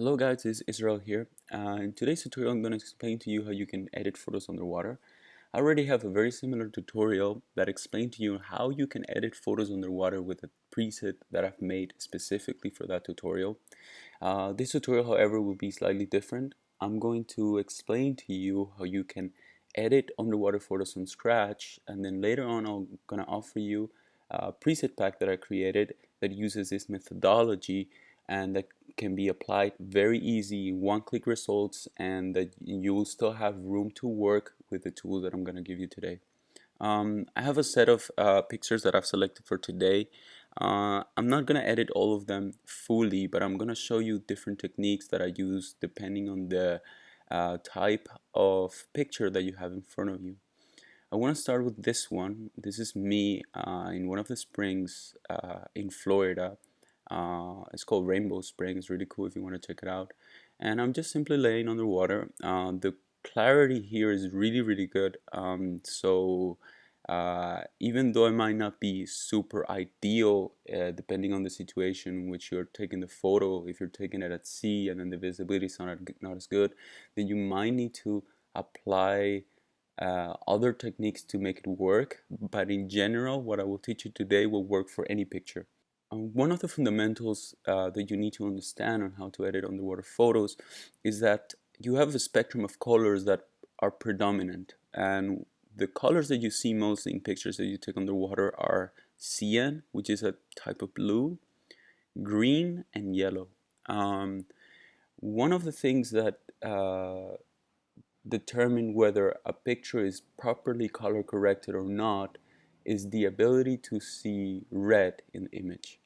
Hello guys, it's Israel here. In today's tutorial I'm going to explain to you how you can edit photos underwater. I already have a very similar tutorial that explains to you how you can edit photos underwater with a preset that I've made specifically for that tutorial. This tutorial, however, will be slightly different. I'm going to explain to you how you can edit underwater photos from scratch, and then later on I'm going to offer you a preset pack that I created that uses this methodology and that can be applied very easy, one-click results, and that you will still have room to work with the tools that I'm going to give you today. I have a set of pictures that I've selected for today. I'm not going to edit all of them fully, but I'm going to show you different techniques that I use depending on the type of picture that you have in front of you. I want to start with this one. This is me in one of the springs in Florida. It's called Rainbow Spring. It's really cool if you want to check it out. And I'm just simply laying underwater. The clarity here is really good. Even though it might not be super ideal, depending on the situation in which you're taking the photo, if you're taking it at sea and then the visibility is not as good, then you might need to apply other techniques to make it work. But in general, what I will teach you today will work for any picture. One of the fundamentals that you need to understand on how to edit underwater photos is that you have a spectrum of colors that are predominant, and the colors that you see mostly in pictures that you take underwater are cyan, which is a type of blue, green, and yellow. One of the things that determine whether a picture is properly color corrected or not is the ability to see red in the image.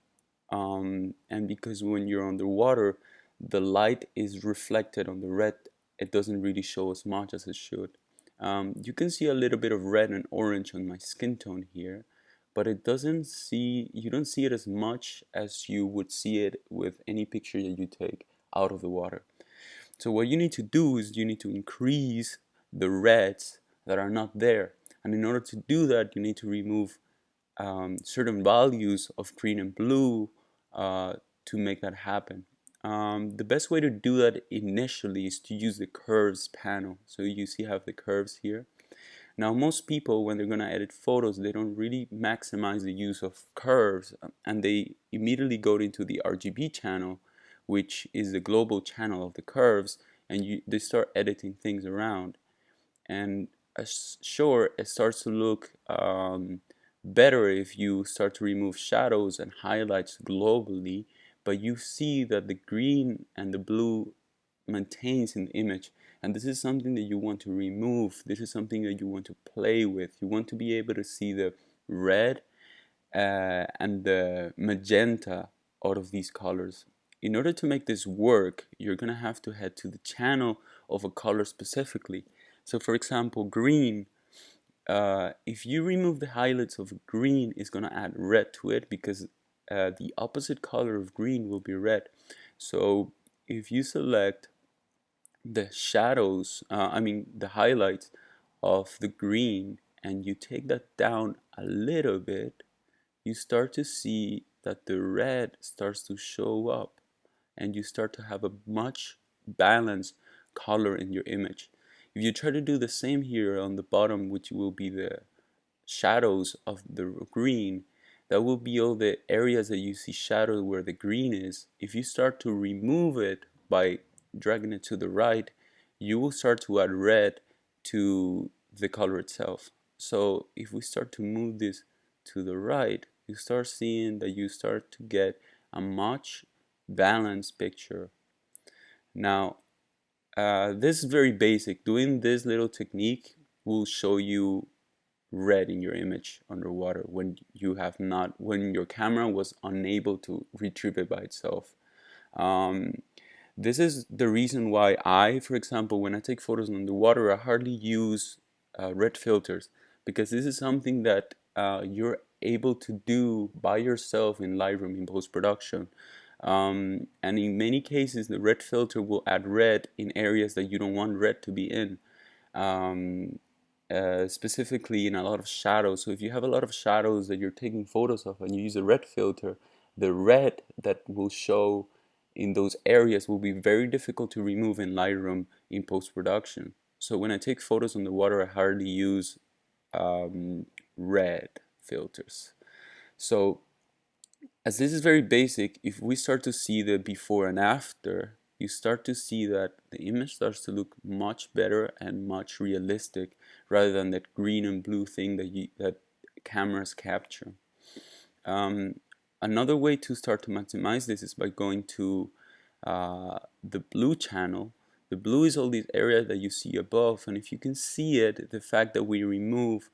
And because when you're underwater, the light is reflected on the red, it doesn't really show as much as it should. You can see a little bit of red and orange on my skin tone here, but you don't see it as much as you would see it with any picture that you take out of the water. So what you need to do is you need to increase the reds that are not there. And in order to do that, you need to remove certain values of green and blue to make that happen. The best way to do that initially is to use the curves panel. So you see I have the curves here. Now most people, when they're going to edit photos, they don't really maximize the use of curves, and they immediately go into the RGB channel, which is the global channel of the curves, and they start editing things around. And sure, it starts to look better if you start to remove shadows and highlights globally, but you see that the green and the blue maintains in the image, and this is something that you want to remove. This is something that you want to play with. You want to be able to see the red and the magenta out of these colors. In order to make this work, you're gonna have to head to the channel of a color specifically. So for example, green, if you remove the highlights of green, it's gonna add red to it because the opposite color of green will be red. So if you select the shadows, the highlights of the green, and you take that down a little bit, you start to see that the red starts to show up, and you start to have a much balanced color in your image. If you try to do the same here on the bottom, which will be the shadows of the green, that will be all the areas that you see shadow where the green is. If you start to remove it by dragging it to the right, you will start to add red to the color itself. So if we start to move this to the right, you start seeing that you start to get a much balanced picture. Now, this is very basic. Doing this little technique will show you red in your image underwater when your camera was unable to retrieve it by itself. This is the reason why for example, when I take photos underwater, I hardly use red filters, because this is something that you're able to do by yourself in Lightroom in post-production. And in many cases, the red filter will add red in areas that you don't want red to be in. Specifically in a lot of shadows. So if you have a lot of shadows that you're taking photos of and you use a red filter, the red that will show in those areas will be very difficult to remove in Lightroom in post-production. So when I take photos on the water, I hardly use red filters. So as this is very basic, if we start to see the before and after, you start to see that the image starts to look much better and much realistic rather than that green and blue thing that cameras capture. Another way to start to maximize this is by going to the blue channel. The blue is all these areas that you see above, and if you can see it, the fact that we remove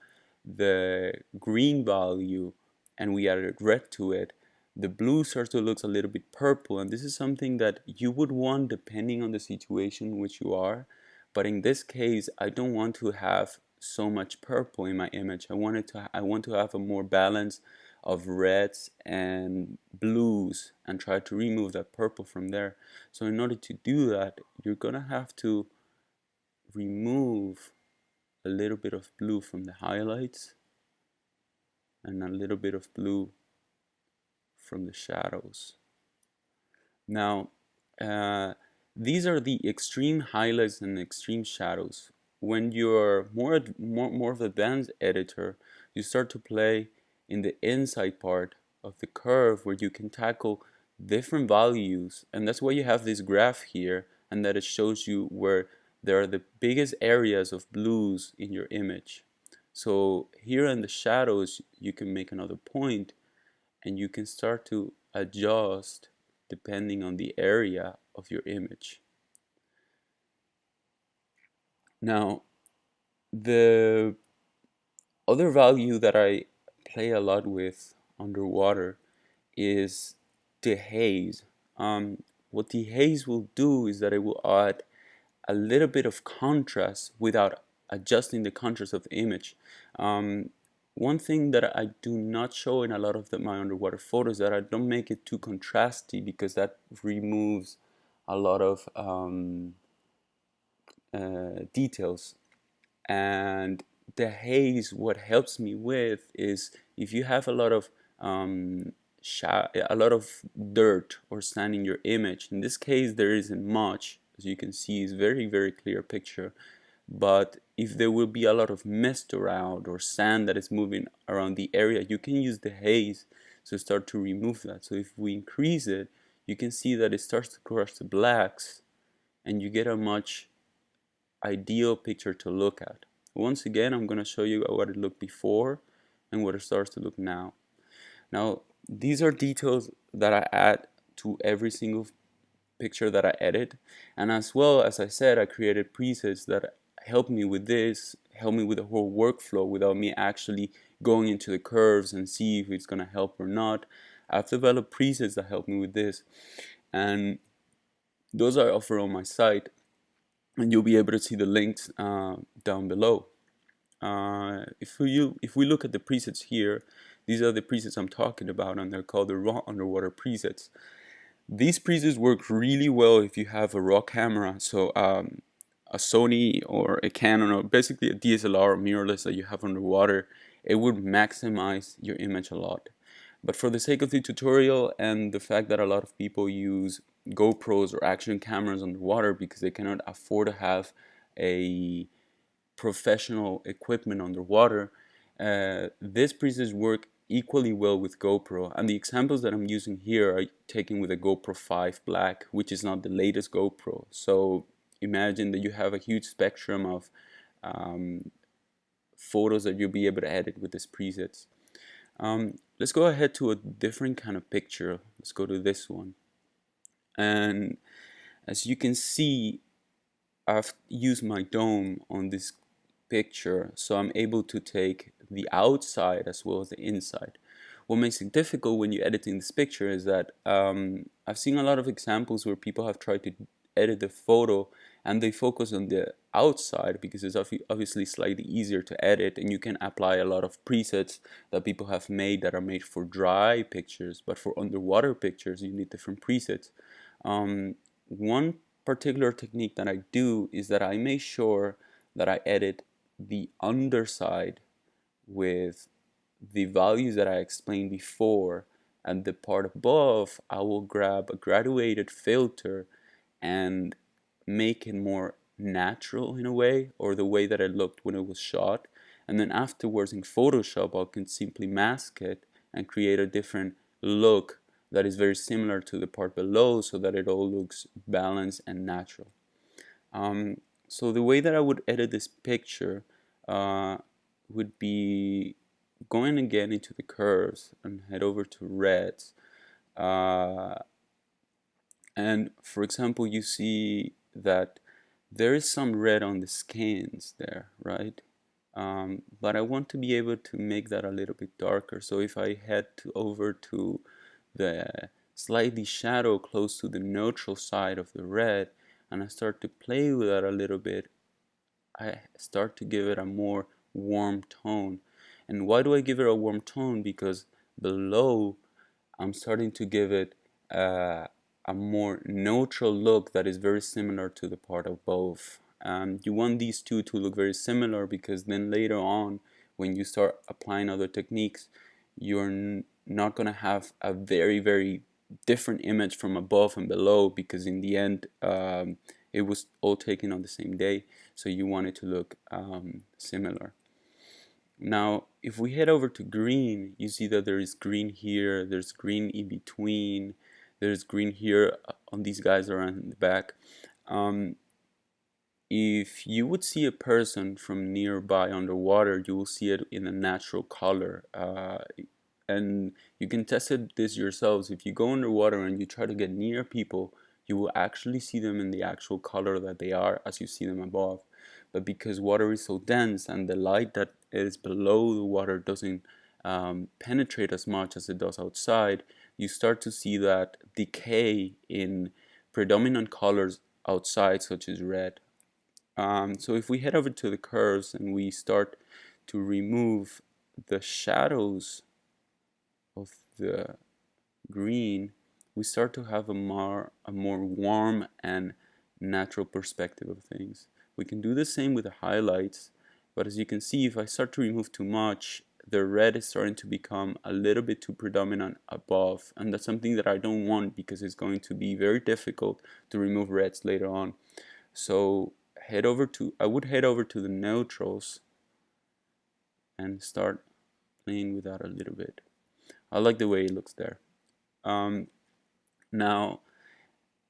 the green value and we added red to it, the blue starts to look a little bit purple, and this is something that you would want depending on the situation in which you are. But in this case, I don't want to have so much purple in my image. I want to have a more balance of reds and blues and try to remove that purple from there. So in order to do that, you're gonna have to remove a little bit of blue from the highlights and a little bit of blue from the shadows. Now, these are the extreme highlights and extreme shadows. When you're more of an advanced editor, you start to play in the inside part of the curve where you can tackle different values, and that's why you have this graph here, and that it shows you where there are the biggest areas of blues in your image. So here in the shadows, you can make another point, and you can start to adjust depending on the area of your image. Now, the other value that I play a lot with underwater is the haze. What the haze will do is that it will add a little bit of contrast without adjusting the contrast of the image. One thing that I do not show in a lot of my underwater photos is that I don't make it too contrasty, because that removes a lot of details. And the haze, what helps me with is if you have a lot of dirt or sand in your image. In this case, there isn't much, as you can see. It's very clear picture. But if there will be a lot of mist around or sand that is moving around the area, you can use the haze to start to remove that. So if we increase it, you can see that it starts to crush the blacks, and you get a much ideal picture to look at. Once again, I'm going to show you what it looked before and what it starts to look now. Now, these are details that I add to every single picture that I edit, and as well, as I said, I created presets that help me with this, help me with the whole workflow without me actually going into the curves and see if it's going to help or not. I've developed presets that help me with this, and those are offered on my site, and you'll be able to see the links down below. If we look at the presets here, these are the presets I'm talking about, and they're called the raw underwater presets. These presets work really well if you have a raw camera, so a Sony or a Canon, or basically a DSLR or mirrorless that you have underwater. It would maximize your image a lot. But for the sake of the tutorial and the fact that a lot of people use GoPros or action cameras underwater because they cannot afford to have a professional equipment underwater, these presets work equally well with GoPro, and the examples that I'm using here are taken with a GoPro 5 Black, which is not the latest GoPro. So imagine that you have a huge spectrum of photos that you'll be able to edit with these presets. Let's go ahead to a different kind of picture. Let's go to this one, and as you can see, I've used my dome on this picture, so I'm able to take the outside as well as the inside. What makes it difficult when you're editing this picture is that I've seen a lot of examples where people have tried to edit the photo and they focus on the outside because it's obviously slightly easier to edit, and you can apply a lot of presets that people have made that are made for dry pictures, but for underwater pictures you need different presets. One particular technique that I do is that I make sure that I edit the underside with the values that I explained before, and the part above I will grab a graduated filter and make it more natural in a way, or the way that it looked when it was shot. And then afterwards in Photoshop I can simply mask it and create a different look that is very similar to the part below, so that it all looks balanced and natural. So the way that I would edit this picture uh, would be going again into the curves and head over to reds. Uh, and for example, you see that there is some red on the skins there, right? But I want to be able to make that a little bit darker. So if I head over to the slightly shadow close to the neutral side of the red, and I start to play with that a little bit, I start to give it a more warm tone. And why do I give it a warm tone? Because below I'm starting to give it a more neutral look that is very similar to the part above. You want these two to look very similar, because then later on when you start applying other techniques, you're not going to have a very different image from above and below, because in the end it was all taken on the same day, so you want it to look similar. Now, if we head over to green, you see that there is green here, there's green in between, there's green here on these guys around the back. If you would see a person from nearby underwater, you will see it in a natural color. And you can test this yourselves. If you go underwater and you try to get near people, you will actually see them in the actual color that they are as you see them above. But because water is so dense and the light that is below the water doesn't penetrate as much as it does outside, you start to see that decay in predominant colors outside, such as red. So if we head over to the curves and we start to remove the shadows of the green, we start to have a more warm and natural perspective of things. We can do the same with the highlights, but as you can see, if I start to remove too much, the red is starting to become a little bit too predominant above, and that's something that I don't want, because it's going to be very difficult to remove reds later on. So I would head over to the neutrals and start playing with that a little bit. I like the way it looks there. Now,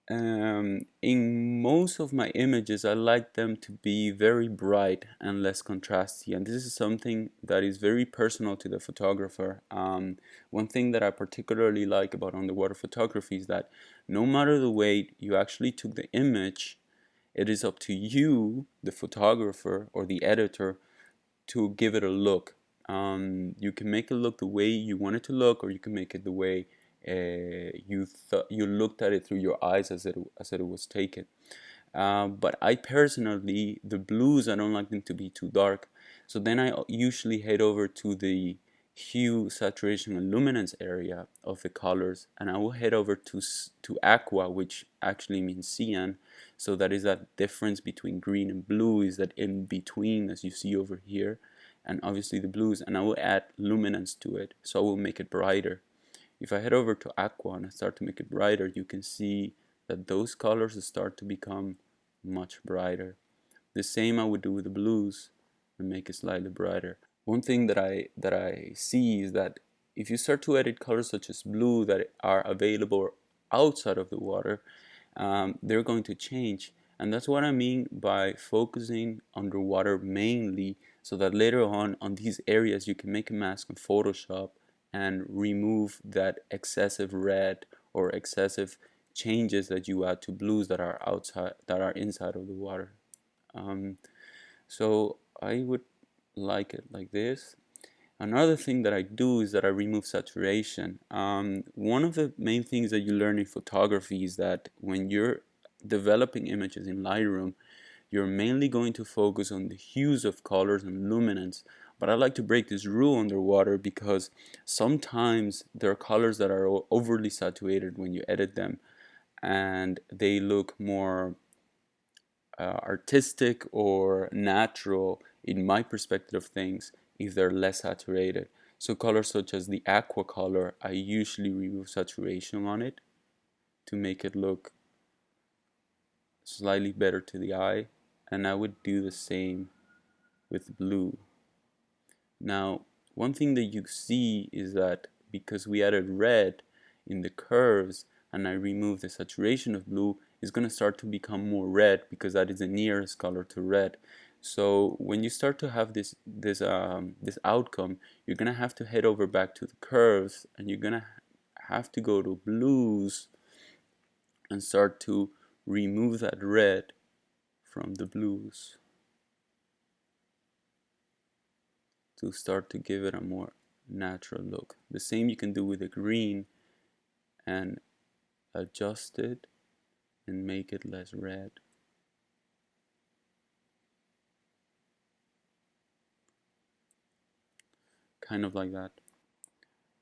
in most of my images, I like them to be very bright and less contrasty, and this is something that is very personal to the photographer. One thing that I particularly like about underwater photography is that no matter the way you actually took the image, it is up to you, the photographer or the editor, to give it a look. You can make it look the way you want it to look, or you can make it the way you looked at it through your eyes as it was taken. But I personally, the blues, I don't like them to be too dark. So then I usually head over to the hue, saturation, and luminance area of the colors, and I will head over to aqua, which actually means cyan. So that is that difference between green and blue, is that in between, as you see over here, and obviously the blues, and I will add luminance to it, so I will make it brighter. If I head over to aqua and I start to make it brighter, you can see that those colors start to become much brighter. The same I would do with the blues and make it slightly brighter. One thing that I see is that if you start to edit colors such as blue that are available outside of the water, they're going to change. And that's what I mean by focusing underwater mainly, so that later on these areas you can make a mask in Photoshop and remove that excessive red or excessive changes that you add to blues that are inside of the water. So I would like it like this. Another thing that I do is that I remove saturation. One of the main things that you learn in photography is that when you're developing images in Lightroom, you're mainly going to focus on the hues of colors and luminance. But I like to break this rule underwater, because sometimes there are colors that are overly saturated when you edit them, and they look more artistic or natural in my perspective of things if they're less saturated. So colors such as the aqua color, I usually remove saturation on it to make it look slightly better to the eye, and I would do the same with blue. Now, one thing that you see is that because we added red in the curves and I remove the saturation of blue, it's going to start to become more red because that is the nearest color to red. So when you start to have this outcome, you're going to have to head over back to the curves and you're going to have to go to blues and start to remove that red from the blues to start to give it a more natural look. The same you can do with the green and adjust it and make it less red. Kind of like that.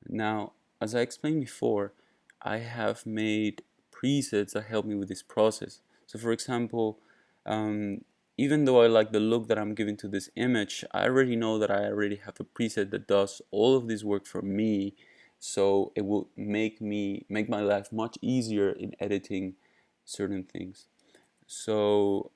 Now, as I explained before, I have made presets that help me with this process. So for example, even though I like the look that I'm giving to this image, I already know that I already have a preset that does all of this work for me, so it will make my life much easier in editing certain things. So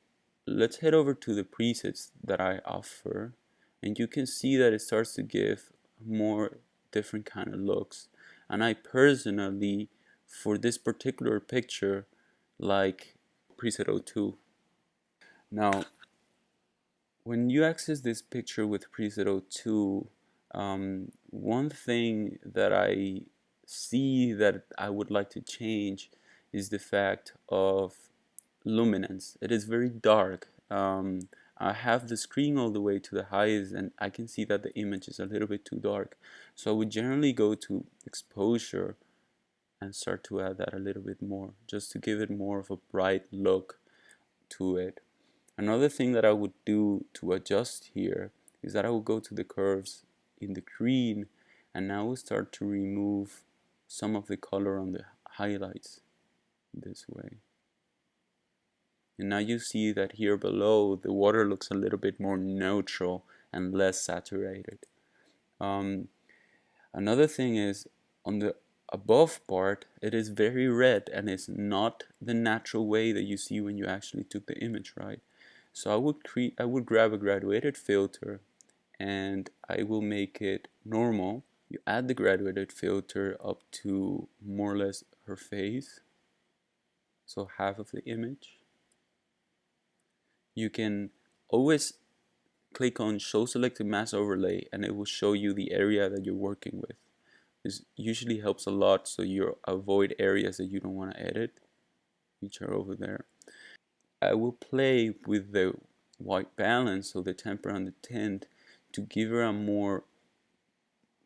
let's head over to the presets that I offer, and you can see that it starts to give more different kind of looks. And I personally, for this particular picture, like preset 02. Now, when you access this picture with preset 02, one thing that I see that I would like to change is the fact of luminance. It is very dark. I have the screen all the way to the highest and I can see that the image is a little bit too dark. So I would generally go to exposure and start to add that a little bit more, just to give it more of a bright look to it. Another thing that I would do to adjust here is that I would go to the curves in the green and now we'll start to remove some of the color on the highlights this way. And now you see that here below the water looks a little bit more neutral and less saturated. Another thing is on the above part it is very red and it's not the natural way that you see when you actually took the image, right? So I would grab a graduated filter and I will make it normal. You add the graduated filter up to more or less her face, so half of the image. You can always click on show selected mask overlay and it will show you the area that you're working with. This usually helps a lot so you avoid areas that you don't want to edit, which are over there. I will play with the white balance, so the temper and the tint, to give her a more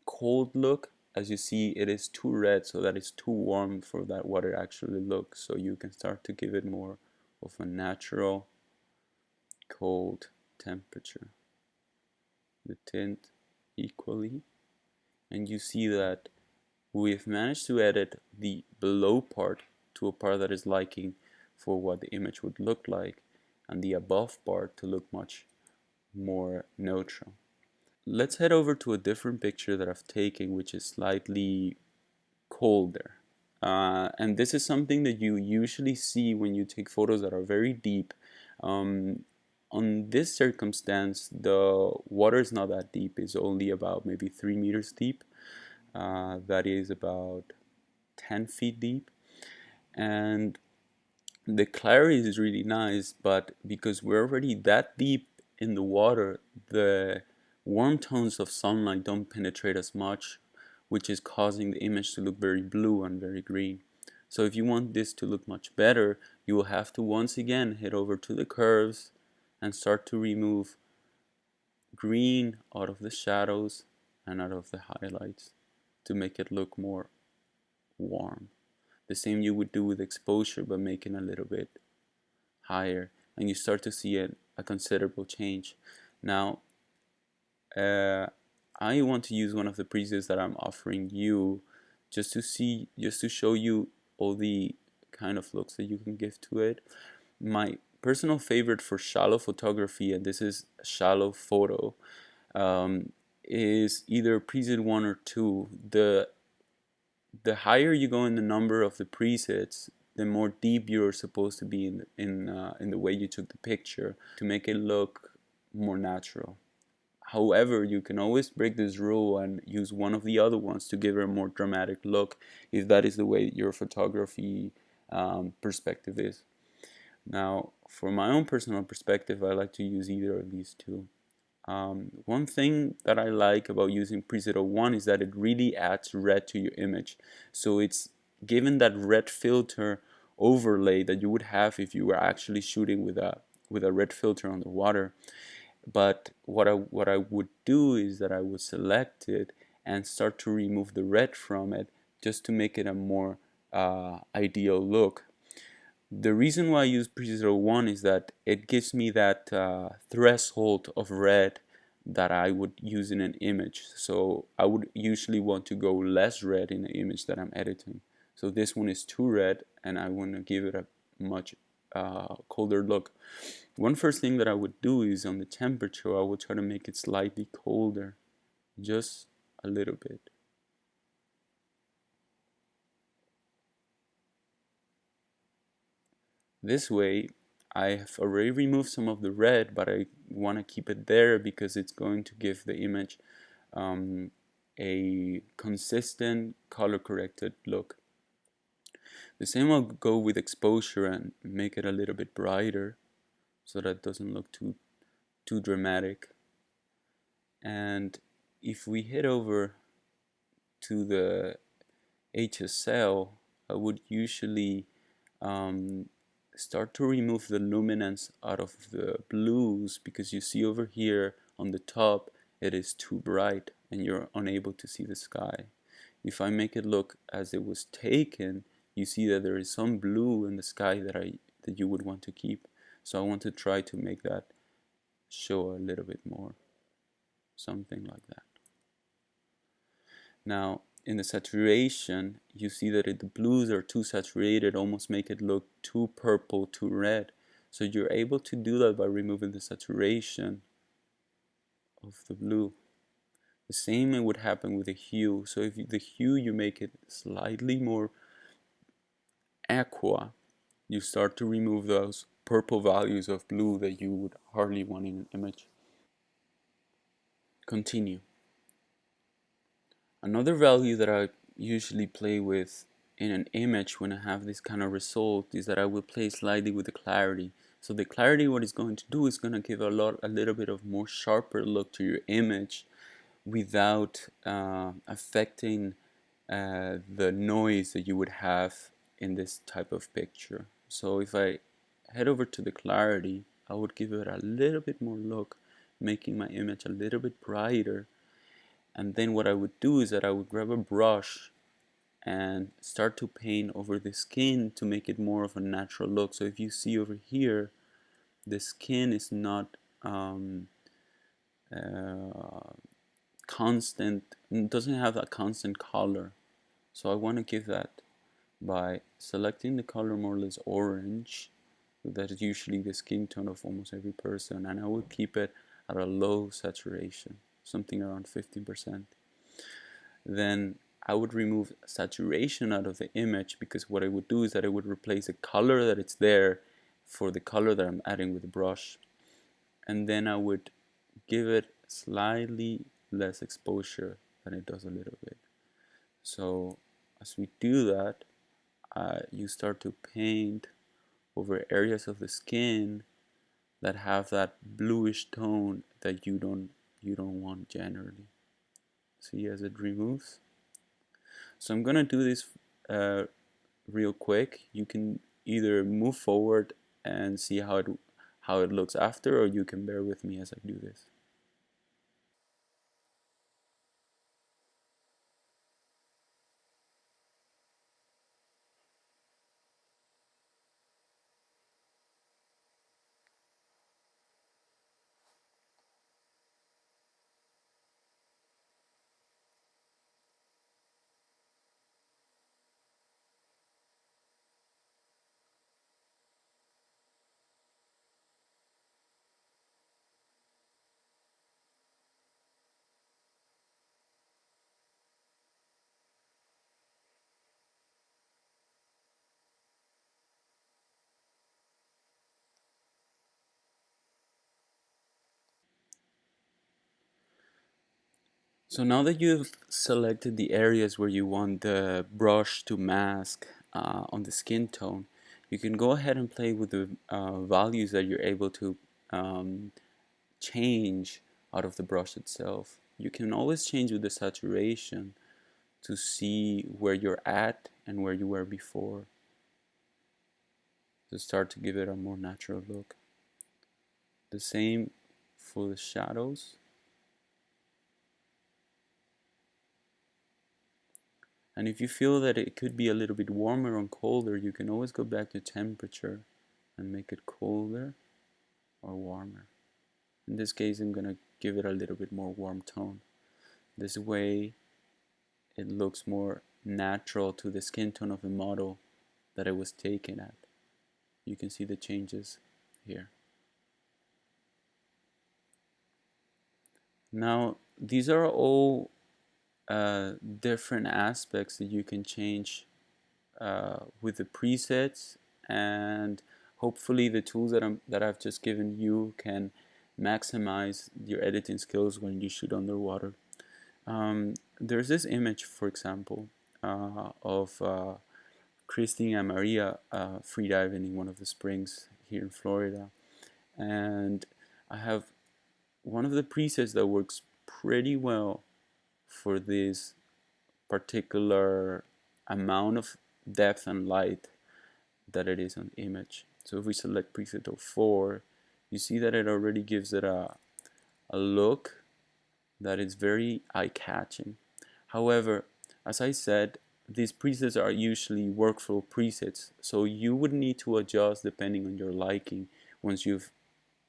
cold look. As you see, it is too red, so that is too warm for that water actually looks. So you can start to give it more of a natural cold temperature. The tint equally, and you see that we've managed to edit the below part to a part that is liking for what the image would look like, and the above part to look much more neutral. Let's head over to a different picture that I've taken, which is slightly colder. And this is something that you usually see when you take photos that are very deep. On this circumstance, the water is not that deep. It's only about maybe 3 meters deep. That is about 10 feet deep. And the clarity is really nice, but because we're already that deep in the water, the warm tones of sunlight don't penetrate as much, which is causing the image to look very blue and very green. So if you want this to look much better, you will have to once again head over to the curves and start to remove green out of the shadows and out of the highlights to make it look more warm. The same you would do with exposure, but making a little bit higher, and you start to see a considerable change. Now, I want to use one of the presets that I'm offering you just to show you all the kind of looks that you can give to it. My personal favorite for shallow photography, and this is a shallow photo, is either preset 1 or 2. The higher you go in the number of the presets, the more deep you're supposed to be in the way you took the picture to make it look more natural. However, you can always break this rule and use one of the other ones to give it a more dramatic look if that is the way your photography perspective is. Now, for my own personal perspective, I like to use either of these two. One thing that I like about using preset 01 is that it really adds red to your image. So it's given that red filter overlay that you would have if you were actually shooting with a red filter underwater. But what I would do is that I would select it and start to remove the red from it just to make it a more ideal look. The reason why I use preset 01 is that it gives me that threshold of red that I would use in an image. So I would usually want to go less red in the image that I'm editing. So this one is too red and I want to give it a much colder look. One first thing that I would do is on the temperature, I would try to make it slightly colder, just a little bit. This way, I have already removed some of the red, but I want to keep it there because it's going to give the image a consistent color corrected look. The same will go with exposure and make it a little bit brighter so that it doesn't look too dramatic. And if we head over to the HSL, I would usually start to remove the luminance out of the blues, because you see over here on the top it is too bright and you're unable to see the sky. If I make it look as it was taken, you see that there is some blue in the sky that you would want to keep. So I want to try to make that show a little bit more, something like that. Now in the saturation, you see that the blues are too saturated, almost make it look too purple, too red. So you're able to do that by removing the saturation of the blue. The same would happen with the hue. So if the hue you make it slightly more aqua, you start to remove those purple values of blue that you would hardly want in an image. Continue. Another value that I usually play with in an image when I have this kind of result is that I will play slightly with the clarity. So the clarity, what it's going to do is going to give a little bit of more sharper look to your image without affecting the noise that you would have in this type of picture. So if I head over to the clarity, I would give it a little bit more look, making my image a little bit brighter. And then what I would do is that I would grab a brush and start to paint over the skin to make it more of a natural look. So if you see over here, the skin is not constant, doesn't have a constant color. So I want to give that by selecting the color more or less orange. That is usually the skin tone of almost every person, and I would keep it at a low saturation, something around 15%. Then I would remove saturation out of the image, because what I would do is that I would replace the color that it's there for the color that I'm adding with the brush. And then I would give it slightly less exposure than it does a little bit. So as we do that, you start to paint over areas of the skin that have that bluish tone that you don't want generally. See as it removes. So I'm gonna do this real quick. You can either move forward and see how it looks after, or you can bear with me as I do this. So now that you've selected the areas where you want the brush to mask on the skin tone, you can go ahead and play with the values that you're able to um, change out of the brush itself. You can always change with the saturation to see where you're at and where you were before, to start to give it a more natural look. The same for the shadows. And if you feel that it could be a little bit warmer or colder, you can always go back to temperature and make it colder or warmer. In this case, I'm going to give it a little bit more warm tone. This way, it looks more natural to the skin tone of the model that it was taken at. You can see the changes here. Now, these are all different aspects that you can change with the presets, and hopefully the tools that I've just given you can maximize your editing skills when you shoot underwater. There's this image, for example, of Christine and Maria freediving in one of the springs here in Florida, and I have one of the presets that works pretty well for this particular amount of depth and light that it is on the image. So if we select preset 04, you see that it already gives it a look that is very eye-catching. However, as I said, these presets are usually workflow presets, so you would need to adjust depending on your liking once you've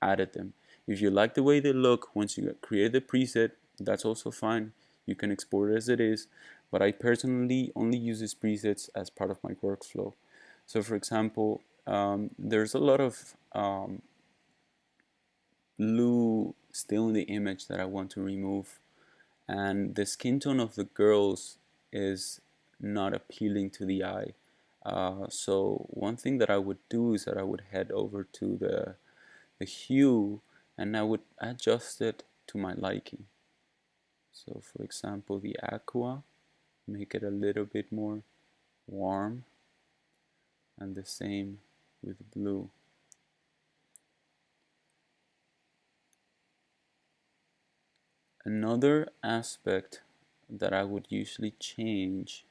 added them. If you like the way they look once you create the preset, that's also fine. You can export it as it is, but I personally only use these presets as part of my workflow. So for example, there's a lot of blue still in the image that I want to remove, and the skin tone of the girls is not appealing to the eye. So one thing that I would do is that I would head over to the hue and I would adjust it to my liking. So for example, the aqua, make it a little bit more warm, and the same with blue. Another aspect that I would usually change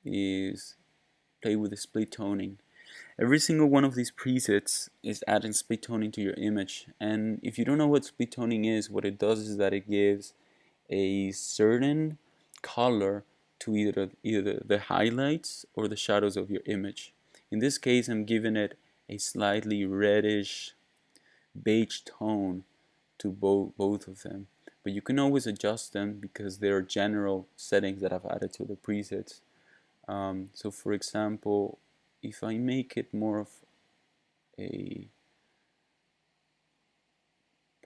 is play with the split toning. Every single one of these presets is adding split toning to your image, and if you don't know what split toning is, what it does is that it gives a certain color to either the highlights or the shadows of your image. In this case, I'm giving it a slightly reddish beige tone to both of them, but you can always adjust them because they are general settings that I've added to the presets. So for example, if I make it more of a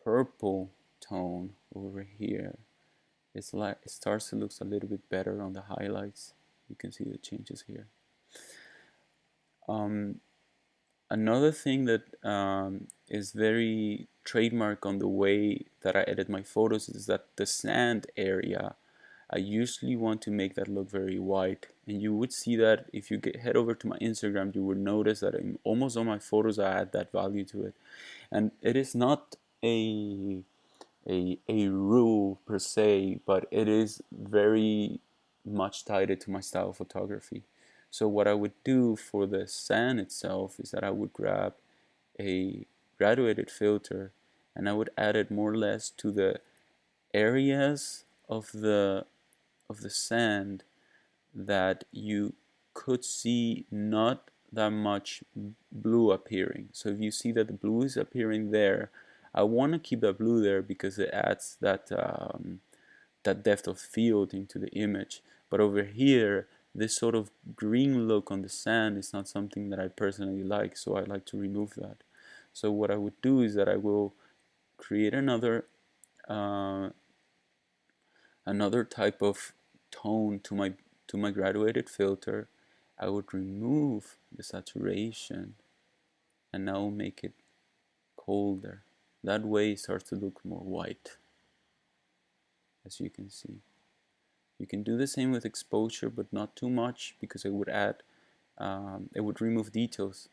purple tone over here, it's like it starts to look a little bit better on the highlights. You can see the changes here. Another thing that is very trademark on the way that I edit my photos is that the sand area, I usually want to make that look very white, and you would see that if you head over to my Instagram, you would notice that in almost all my photos I add that value to it. And it is not a rule per se, but it is very much tied to my style of photography. So what I would do for the sand itself is that I would grab a graduated filter and I would add it more or less to the areas of the sand that you could see not that much blue appearing. So if you see that the blue is appearing there, I want to keep that blue there because it adds that that depth of field into the image. But over here, this sort of green look on the sand is not something that I personally like, so I like to remove that. So what I would do is that I will create uh, another type of tone to my graduated filter. I would remove the saturation and now make it colder. That way it starts to look more white. as you can see. You can do the same with exposure, but not too much, because it would add, it would remove details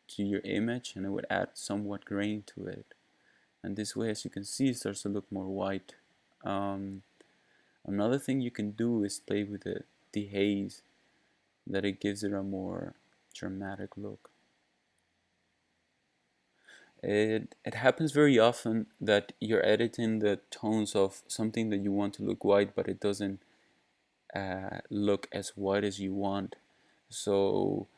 to your image, and it would add somewhat grain to it. And this way, as you can see, it starts to look more white. Another thing you can do is play with the haze, that it gives it a more dramatic look. It happens very often that you're editing the tones of something that you want to look white, but it doesn't look as white as you want. So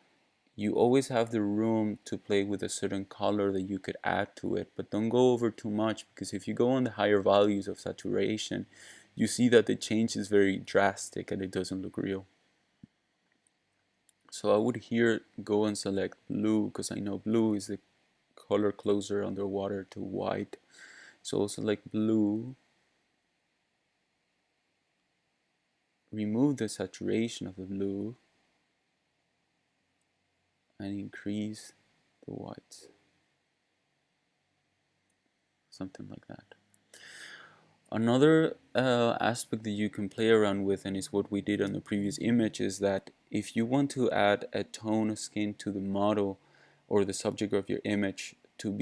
you always have the room to play with a certain color that you could add to it, but don't go over too much, because if you go on the higher values of saturation, you see that the change is very drastic and it doesn't look real. So I would here go and select blue, because I know blue is the color closer underwater to white. So I'll select blue, remove the saturation of the blue, and increase the whites. Something like that. Another aspect that you can play around with, and is what we did on the previous image, is that if you want to add a tone of skin to the model or the subject of your image to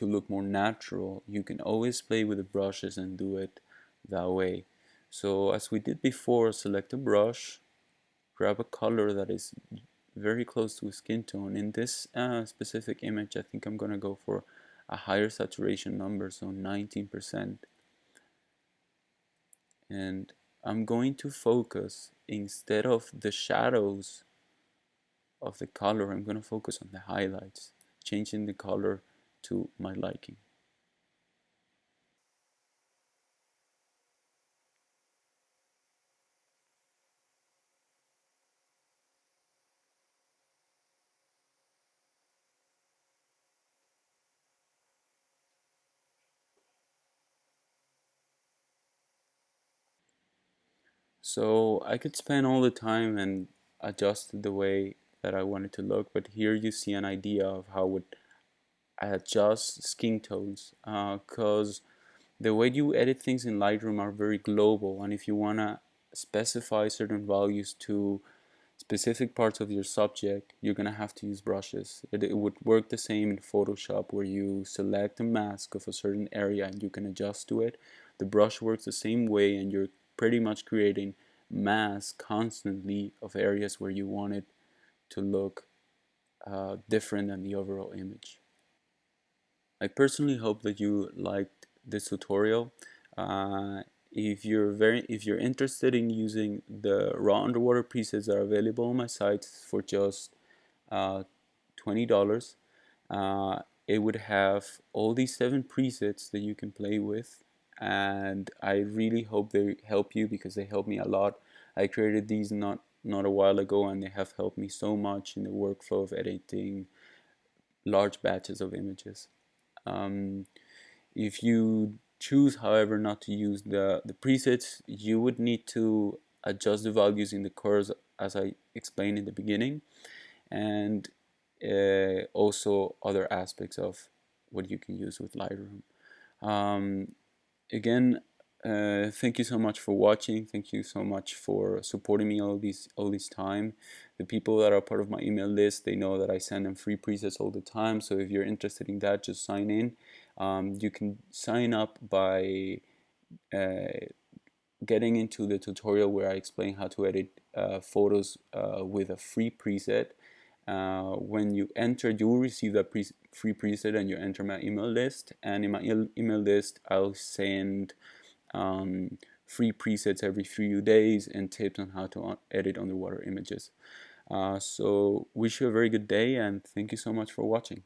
look more natural, you can always play with the brushes and do it that way. So as we did before, select a brush, grab a color that is very close to a skin tone. In this specific image, I think I'm gonna go for a higher saturation number, so 19%. And I'm going to focus, instead of the shadows of the color, I'm going to focus on the highlights, changing the color to my liking. So I could spend all the time and adjust it the way that I want it to look, but here you see an idea of how would I adjust skin tones, because the way you edit things in Lightroom are very global, and if you want to specify certain values to specific parts of your subject, you're gonna have to use brushes. It would work the same in Photoshop, where you select a mask of a certain area and you can adjust to it. The brush works the same way, and you're pretty much creating masks constantly of areas where you want it to look different than the overall image. I personally hope that you liked this tutorial. If you're interested in using the raw underwater presets that are available on my site for just uh, $20, it would have all these 7 presets that you can play with, and I really hope they help you, because they help me a lot. I created these not a while ago, and they have helped me so much in the workflow of editing large batches of images. Um, if you choose, however, not to use the presets, you would need to adjust the values in the curves, as I explained in the beginning, and also other aspects of what you can use with Lightroom. Um, Again, thank you so much for watching. Thank you so much for supporting me all this time. The people that are part of my email list, they know that I send them free presets all the time. So if you're interested in that, just sign in. You can sign up by uh, getting into the tutorial where I explain how to edit photos with a free preset. When you enter, you will receive that free preset, and you enter my email list. And in my email list, I'll send free presets every few days and tips on how to edit underwater images. So wish you a very good day, and thank you so much for watching.